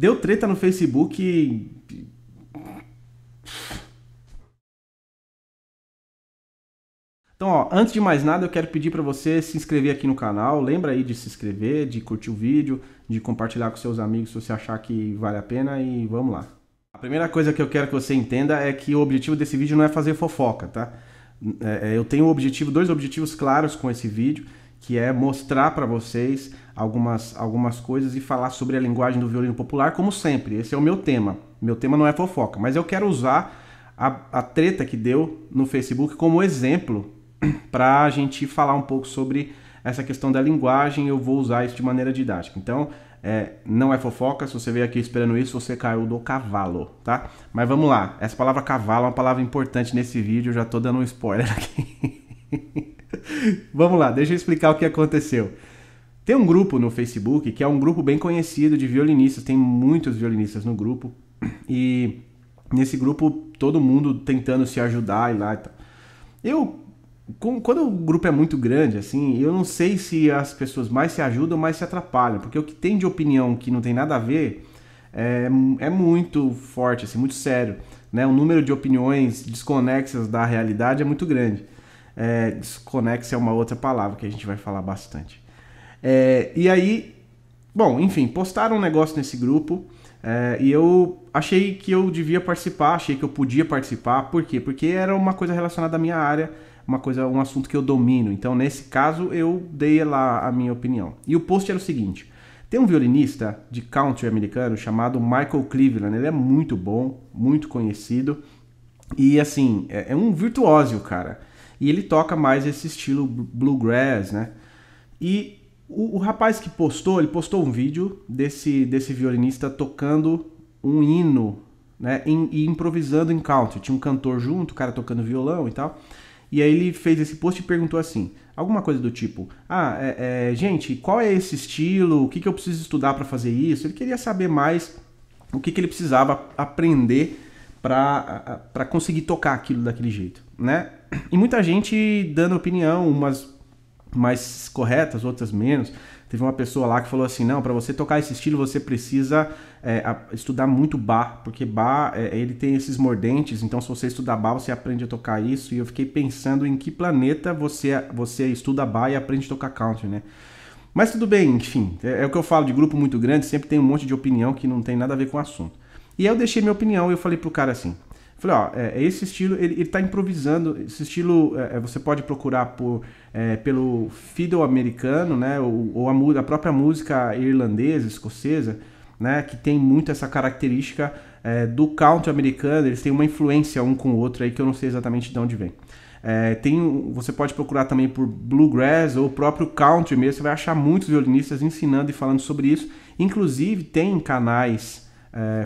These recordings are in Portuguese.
Deu treta no Facebook. Então, ó, antes de mais nada, eu quero pedir para você se inscrever aqui no canal. Lembra aí de se inscrever, de curtir o vídeo, de compartilhar com seus amigos se você achar que vale a pena e vamos lá. A primeira coisa que eu quero que você entenda é que o objetivo desse vídeo não é fazer fofoca, tá? Eu tenho dois objetivos claros com esse vídeo, que é mostrar para vocês algumas coisas e falar sobre a linguagem do violino popular, como sempre. Esse é o meu tema. Meu tema não é fofoca, mas eu quero usar a treta que deu no Facebook como exemplo para a gente falar um pouco sobre essa questão da linguagem. Eu vou usar isso de maneira didática. Então, não é fofoca. Se você veio aqui esperando isso, você caiu do cavalo, tá? Mas vamos lá. Essa palavra cavalo é uma palavra importante nesse vídeo. Eu já tô dando um spoiler aqui. Vamos lá, deixa eu explicar o que aconteceu. Tem um grupo no Facebook que é um grupo bem conhecido de violinistas. Tem muitos violinistas no grupo. E nesse grupo, todo mundo tentando se ajudar e lá e tal. Quando o grupo é muito grande, assim, eu não sei se as pessoas mais se ajudam ou mais se atrapalham, porque o que tem de opinião que não tem nada a ver é muito forte, assim, muito sério, né? O número de opiniões desconexas da realidade é muito grande. Desconexa é uma outra palavra que a gente vai falar bastante. E aí, bom, enfim, postaram um negócio nesse grupo e eu achei que eu devia participar, achei que eu podia participar. Por quê? Porque era uma coisa relacionada à minha área, um assunto que eu domino. Então, nesse caso, eu dei lá a minha opinião. E o post era o seguinte: tem um violinista de country americano chamado Michael Cleveland. Ele é muito bom, muito conhecido. E, assim, é um virtuósio, cara. E ele toca mais esse estilo bluegrass, né? E o rapaz que ele postou um vídeo desse violinista tocando um hino, né? E improvisando em country. Tinha um cantor junto, o cara tocando violão e tal. E aí ele fez esse post e perguntou assim, alguma coisa do tipo: gente, qual é esse estilo? O que eu preciso estudar para fazer isso? Ele queria saber mais o que ele precisava aprender para conseguir tocar aquilo daquele jeito, né? E muita gente dando opinião, umas mais corretas, outras menos. Teve uma pessoa lá que falou assim: não, para você tocar esse estilo você precisa estudar muito Bach, porque Bach ele tem esses mordentes, então se você estudar Bach você aprende a tocar isso. E eu fiquei pensando em que planeta você estuda Bach e aprende a tocar country, né? Mas tudo bem, enfim, é o que eu falo, de grupo muito grande sempre tem um monte de opinião que não tem nada a ver com o assunto. E aí eu deixei minha opinião e eu falei pro cara assim, falei, ó, esse estilo, ele tá improvisando, esse estilo você pode procurar pelo fiddle americano, né, ou a própria música irlandesa, escocesa, né, que tem muito essa característica do country americano. Eles têm uma influência um com o outro aí que eu não sei exatamente de onde vem. Você pode procurar também por bluegrass ou o próprio country mesmo, você vai achar muitos violinistas ensinando e falando sobre isso. Inclusive tem canais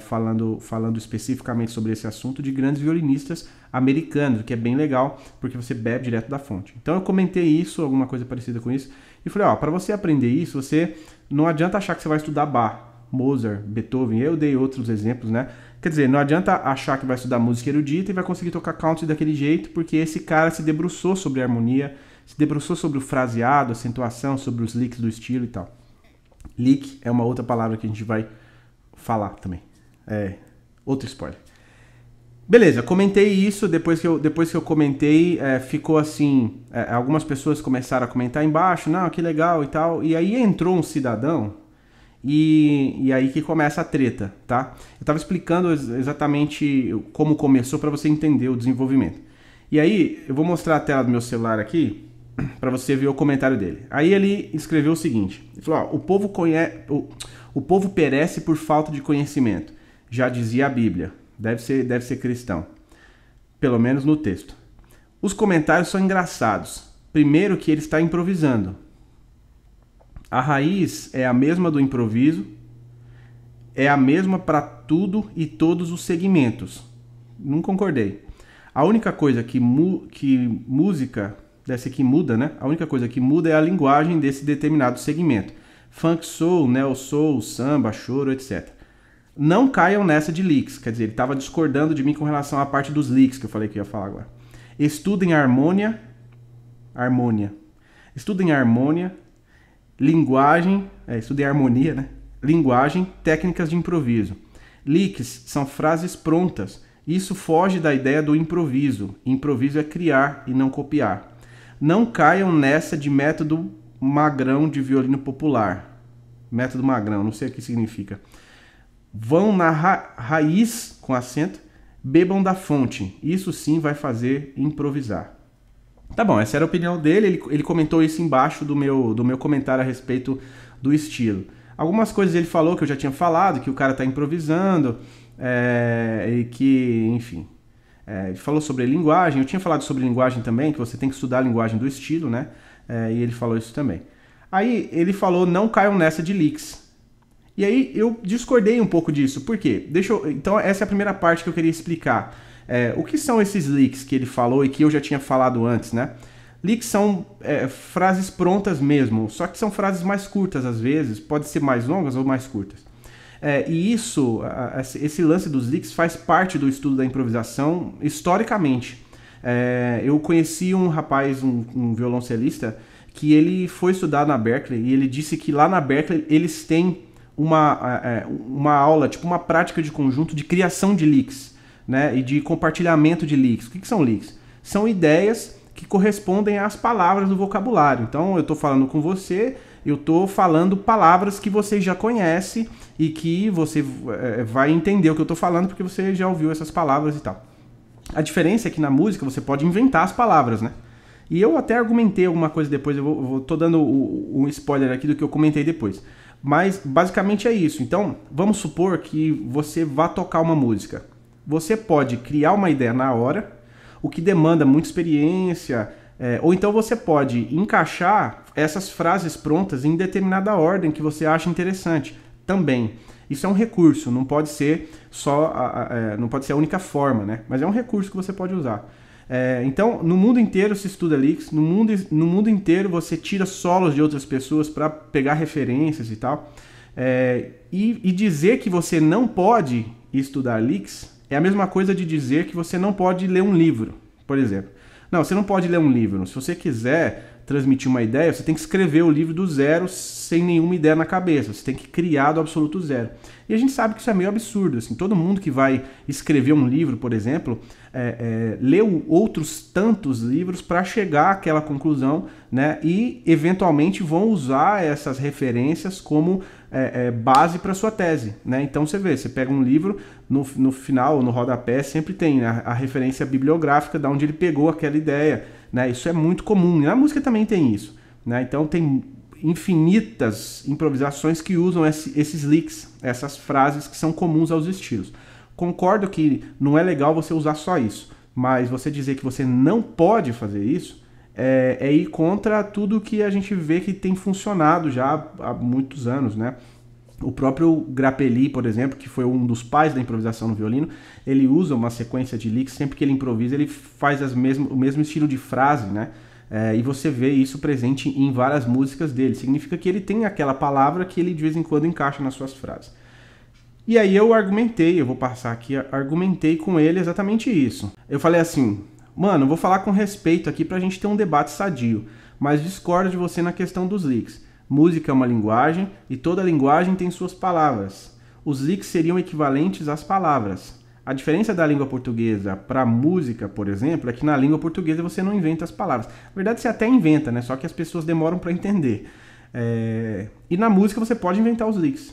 falando especificamente sobre esse assunto de grandes violinistas americanos, o que é bem legal, porque você bebe direto da fonte. Então eu comentei isso, alguma coisa parecida com isso, e falei, ó, para você aprender isso, você não adianta achar que você vai estudar Bach, Mozart, Beethoven. Eu dei outros exemplos, né? Quer dizer, não adianta achar que vai estudar música erudita e vai conseguir tocar country daquele jeito, porque esse cara se debruçou sobre a harmonia, se debruçou sobre o fraseado, acentuação, sobre os licks do estilo e tal. Lick é uma outra palavra que a gente vai falar também. Outro spoiler. Beleza, comentei isso. Depois que eu comentei, ficou assim, algumas pessoas começaram a comentar embaixo, não, que legal e tal. E aí entrou um cidadão e aí que começa a treta, tá? Eu tava explicando exatamente como começou para você entender o desenvolvimento. E aí eu vou mostrar a tela do meu celular aqui para você ver o comentário dele. Aí ele escreveu o seguinte, ele falou, ó, o povo perece por falta de conhecimento, já dizia a Bíblia. Deve ser cristão, pelo menos no texto. Os comentários são engraçados. Primeiro que ele está improvisando. A raiz é a mesma do improviso, é a mesma para tudo e todos os segmentos. Não concordei. A única coisa que música, dessa aqui muda, né? A única coisa que muda é a linguagem desse determinado segmento. Funk, soul, neo soul, samba, choro, etc. Não caiam nessa de licks, quer dizer, ele estava discordando de mim com relação à parte dos licks que eu falei que ia falar agora. Estudem harmonia. Estudem harmonia, linguagem, estudem harmonia, né? linguagem, técnicas de improviso. Licks são frases prontas. Isso foge da ideia do improviso. Improviso é criar e não copiar. Não caiam nessa de método Magrão de violino popular. Método Magrão, não sei o que significa. Vão na raiz, com acento, bebam da fonte. Isso sim vai fazer improvisar. Tá bom, essa era a opinião dele. Ele comentou isso embaixo do meu comentário a respeito do estilo. Algumas coisas ele falou que eu já tinha falado, que o cara tá improvisando, e que, enfim... ele falou sobre linguagem, eu tinha falado sobre linguagem também, que você tem que estudar a linguagem do estilo, né? E ele falou isso também. Aí ele falou, não caiam nessa de licks. E aí eu discordei um pouco disso. Por quê? Então essa é a primeira parte que eu queria explicar. O que são esses licks que ele falou e que eu já tinha falado antes, né? Licks são frases prontas mesmo, só que são frases mais curtas às vezes, pode ser mais longas ou mais curtas. E esse lance dos licks faz parte do estudo da improvisação historicamente. Eu conheci um rapaz, um violoncelista, que ele foi estudar na Berklee e ele disse que lá na Berklee eles têm uma aula, tipo uma prática de conjunto de criação de licks, né, e de compartilhamento de licks. O que são licks? São ideias que correspondem às palavras do vocabulário. Então eu estou falando com você, eu estou falando palavras que você já conhece e que você vai entender o que eu estou falando porque você já ouviu essas palavras e tal. A diferença é que na música você pode inventar as palavras, né? E eu até argumentei alguma coisa depois, eu tô dando um spoiler aqui do que eu comentei depois. Mas basicamente é isso. Então, vamos supor que você vá tocar uma música. Você pode criar uma ideia na hora, o que demanda muita experiência, ou então você pode encaixar essas frases prontas em determinada ordem que você acha interessante também. Isso é um recurso, não pode ser não pode ser a única forma, né? Mas é um recurso que você pode usar. Então, no mundo inteiro se estuda licks, no mundo inteiro você tira solos de outras pessoas para pegar referências e tal. E dizer que você não pode estudar licks é a mesma coisa de dizer que você não pode ler um livro, por exemplo. Não, você não pode ler um livro. Se você quiser transmitir uma ideia, você tem que escrever o livro do zero, sem nenhuma ideia na cabeça. Você tem que criar do absoluto zero. E a gente sabe que isso é meio absurdo. Assim, todo mundo que vai escrever um livro, por exemplo, leu outros tantos livros para chegar àquela conclusão, né? E, eventualmente, vão usar essas referências como base para sua tese, né? Então, você pega um livro, no final, no rodapé, sempre tem a referência bibliográfica de onde ele pegou aquela ideia, né? Isso é muito comum. E na música também tem isso, né? Então, tem infinitas improvisações que usam esses licks, essas frases que são comuns aos estilos. Concordo que não é legal você usar só isso, mas você dizer que você não pode fazer isso é ir contra tudo que a gente vê que tem funcionado já há muitos anos, né? O próprio Grappelli, por exemplo, que foi um dos pais da improvisação no violino, ele usa uma sequência de licks, sempre que ele improvisa, ele faz o mesmo estilo de frase, né? E você vê isso presente em várias músicas dele. Significa que ele tem aquela palavra que ele de vez em quando encaixa nas suas frases. E aí eu vou passar aqui, argumentei com ele exatamente isso. Eu falei assim, mano, vou falar com respeito aqui pra gente ter um debate sadio, mas discordo de você na questão dos licks. Música é uma linguagem e toda linguagem tem suas palavras. Os licks seriam equivalentes às palavras. A diferença da língua portuguesa para a música, por exemplo, é que na língua portuguesa você não inventa as palavras. Na verdade, você até inventa, né? Só que as pessoas demoram para entender. E na música você pode inventar os licks.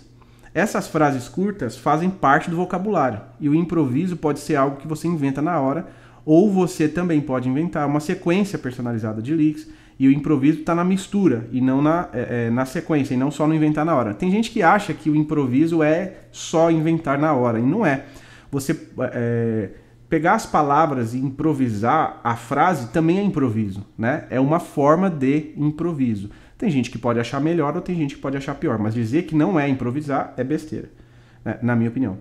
Essas frases curtas fazem parte do vocabulário. E o improviso pode ser algo que você inventa na hora, ou você também pode inventar uma sequência personalizada de licks. E o improviso está na mistura e não na sequência, e não só no inventar na hora. Tem gente que acha que o improviso é só inventar na hora, e não é. Você pegar as palavras e improvisar a frase também é improviso, né? É uma forma de improviso. Tem gente que pode achar melhor ou tem gente que pode achar pior, mas dizer que não é improvisar é besteira, né? Na minha opinião.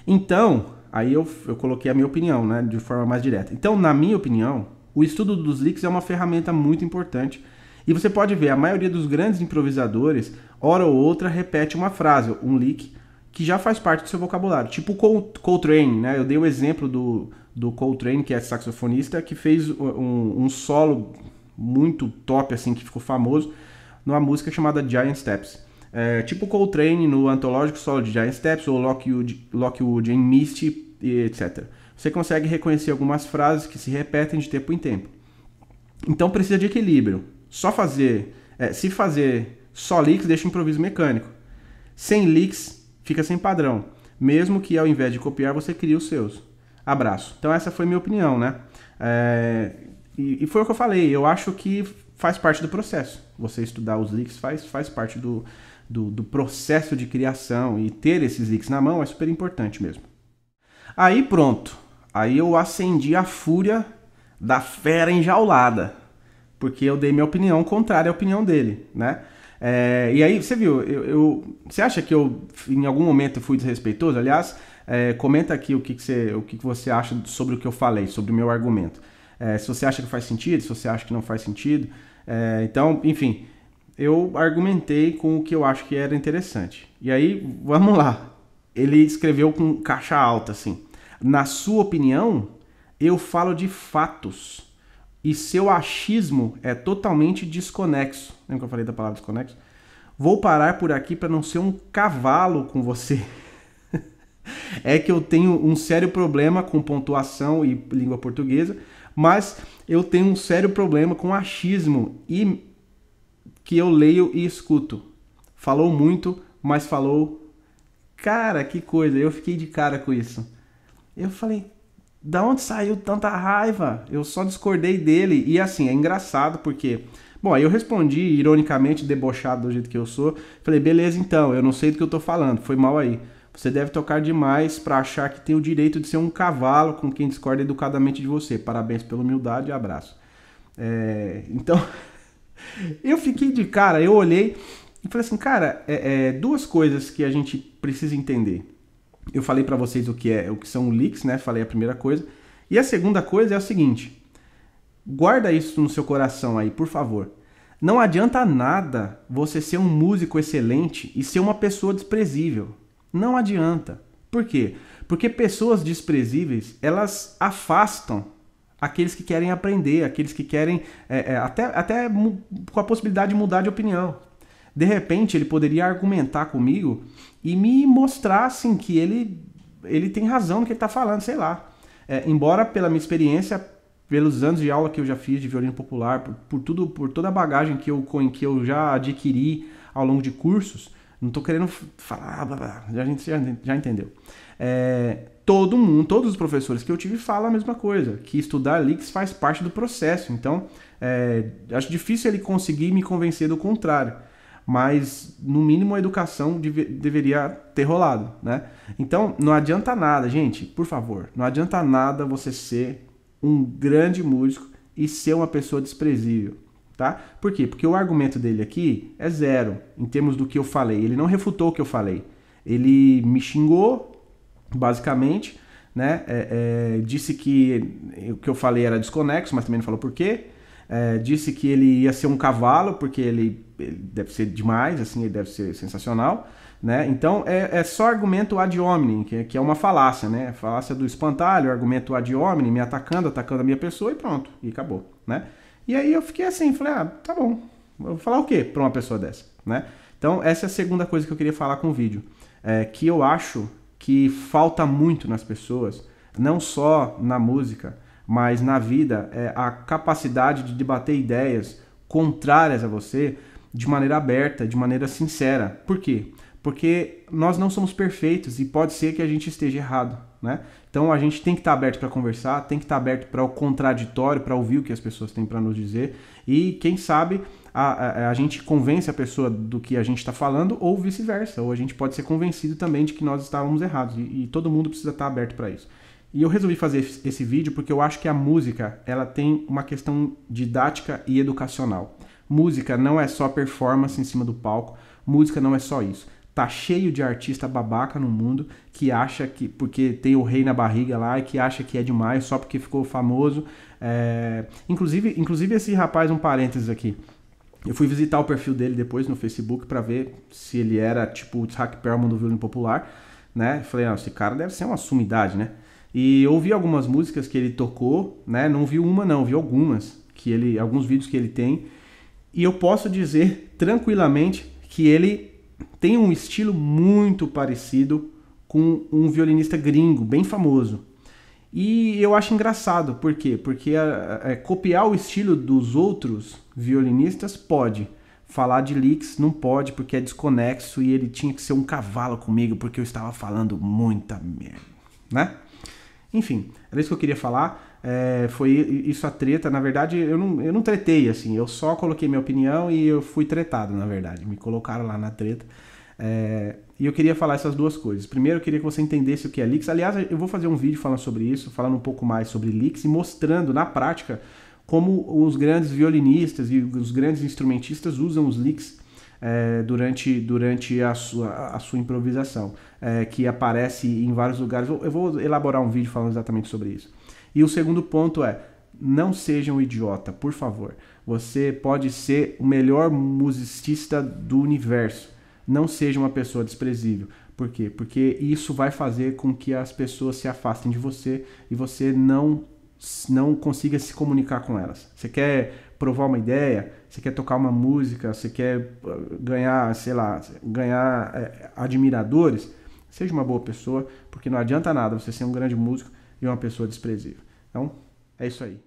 Então, aí eu coloquei a minha opinião, né, de forma mais direta. Então, na minha opinião, o estudo dos licks é uma ferramenta muito importante. E você pode ver, a maioria dos grandes improvisadores, hora ou outra, repete uma frase, um lick, que já faz parte do seu vocabulário. Tipo o Coltrane, né? Eu dei o exemplo do Coltrane, que é saxofonista, que fez um solo muito top, assim, que ficou famoso, numa música chamada Giant Steps. tipo Coltrane no Anthological Solid Giant Steps ou Lockwood em Misty, etc. Você consegue reconhecer algumas frases que se repetem de tempo em tempo. Então precisa de equilíbrio. Se fazer só licks, deixa o improviso mecânico. Sem licks, fica sem padrão. Mesmo que ao invés de copiar, você crie os seus. Abraço. Então essa foi minha opinião, né? E foi o que eu falei. Eu acho que faz parte do processo. Você estudar os licks faz parte do processo de criação. E ter esses licks na mão é super importante mesmo. Aí pronto. Aí eu acendi a fúria da fera enjaulada. Porque eu dei minha opinião contrária à opinião dele, né? E aí, você viu, você acha que eu em algum momento fui desrespeitoso? Aliás, comenta aqui o que você acha sobre o que eu falei, sobre o meu argumento. Se você acha que faz sentido, se você acha que não faz sentido. Então, enfim, eu argumentei com o que eu acho que era interessante. E aí, vamos lá. Ele escreveu com caixa alta, assim. Na sua opinião, eu falo de fatos. E seu achismo é totalmente desconexo. Lembra que eu falei da palavra desconexo? Vou parar por aqui para não ser um cavalo com você. É que eu tenho um sério problema com pontuação e língua portuguesa, mas eu tenho um sério problema com achismo e que eu leio e escuto. Falou muito, mas falou... Cara, que coisa, eu fiquei de cara com isso. Eu falei... Da onde saiu tanta raiva? Eu só discordei dele. E assim, é engraçado porque... Bom, aí eu respondi ironicamente, debochado do jeito que eu sou. Falei, beleza então, eu não sei do que eu tô falando, foi mal aí. Você deve tocar demais pra achar que tem o direito de ser um cavalo com quem discorda educadamente de você. Parabéns pela humildade e abraço. Então, eu fiquei de cara, eu olhei e falei assim, cara, duas coisas que a gente precisa entender. Eu falei pra vocês o que são leaks, né? Falei a primeira coisa. E a segunda coisa é o seguinte. Guarda isso no seu coração aí, por favor. Não adianta nada você ser um músico excelente e ser uma pessoa desprezível. Não adianta. Por quê? Porque pessoas desprezíveis, elas afastam aqueles que querem aprender, aqueles que querem até com a possibilidade de mudar de opinião. De repente, ele poderia argumentar comigo e me mostrar assim, que ele tem razão no que ele está falando, sei lá. Embora pela minha experiência, pelos anos de aula que eu já fiz de violino popular, por toda a bagagem que eu já adquiri ao longo de cursos, não estou querendo falar, a gente já entendeu. Todos os professores que eu tive falam a mesma coisa, que estudar licks faz parte do processo. Então, acho difícil ele conseguir me convencer do contrário. Mas, no mínimo, a educação deveria ter rolado, né? Então, não adianta nada, gente, por favor, não adianta nada você ser um grande músico e ser uma pessoa desprezível, tá? Por quê? Porque o argumento dele aqui é zero, em termos do que eu falei. Ele não refutou o que eu falei. Ele me xingou, basicamente, né? Disse que o que eu falei era desconexo, mas também não falou por quê. Disse que ele ia ser um cavalo, porque ele deve ser demais, assim, ele deve ser sensacional, né? Então é só argumento ad hominem, que é uma falácia, né? A falácia do espantalho, argumento ad hominem, me atacando a minha pessoa e pronto, e acabou, né? E aí eu fiquei assim, falei, tá bom, eu vou falar o quê pra uma pessoa dessa, né? Então essa é a segunda coisa que eu queria falar com o vídeo, que eu acho que falta muito nas pessoas, não só na música, mas na vida, a capacidade de debater ideias contrárias a você de maneira aberta, de maneira sincera. Por quê? Porque nós não somos perfeitos e pode ser que a gente esteja errado, né? Então a gente tem que estar aberto para conversar, tem que estar aberto para o contraditório, para ouvir o que as pessoas têm para nos dizer e quem sabe a gente convence a pessoa do que a gente está falando ou vice-versa, ou a gente pode ser convencido também de que nós estávamos errados e todo mundo precisa estar aberto para isso. E eu resolvi fazer esse vídeo porque eu acho que a música ela tem uma questão didática e educacional. Música não é só performance em cima do palco, música não é só isso. Tá cheio de artista babaca no mundo que acha que porque tem o rei na barriga lá e que acha que é demais só porque ficou famoso. Inclusive esse rapaz, um parênteses aqui. Eu fui visitar o perfil dele depois no Facebook para ver se ele era tipo o Itzhak Perlman do violino popular, né? Falei, esse cara deve ser uma sumidade, né? E eu ouvi algumas músicas que ele tocou, né? Não vi uma não, vi algumas, alguns vídeos que ele tem. E eu posso dizer tranquilamente que ele tem um estilo muito parecido com um violinista gringo, bem famoso. E eu acho engraçado, por quê? Porque copiar o estilo dos outros violinistas pode. Falar de licks não pode, porque é desconexo e ele tinha que ser um cavalo comigo, porque eu estava falando muita merda, né? Enfim, era isso que eu queria falar. Foi isso a treta. Na verdade, eu não tretei, assim. Eu só coloquei minha opinião e eu fui tretado, na verdade. Me colocaram lá na treta. E eu queria falar essas duas coisas. Primeiro, eu queria que você entendesse o que é leaks. Aliás, eu vou fazer um vídeo falando sobre isso, falando um pouco mais sobre leaks e mostrando na prática como os grandes violinistas e os grandes instrumentistas usam os leaks durante a sua improvisação, que aparece em vários lugares. Eu vou elaborar um vídeo falando exatamente sobre isso. E o segundo ponto não seja um idiota, por favor. Você pode ser o melhor musicista do universo. Não seja uma pessoa desprezível. Por quê? Porque isso vai fazer com que as pessoas se afastem de você e você não consiga se comunicar com elas. Você quer provar uma ideia, você quer tocar uma música, você quer ganhar, sei lá, ganhar admiradores, seja uma boa pessoa, porque não adianta nada você ser um grande músico e uma pessoa desprezível. Então, é isso aí.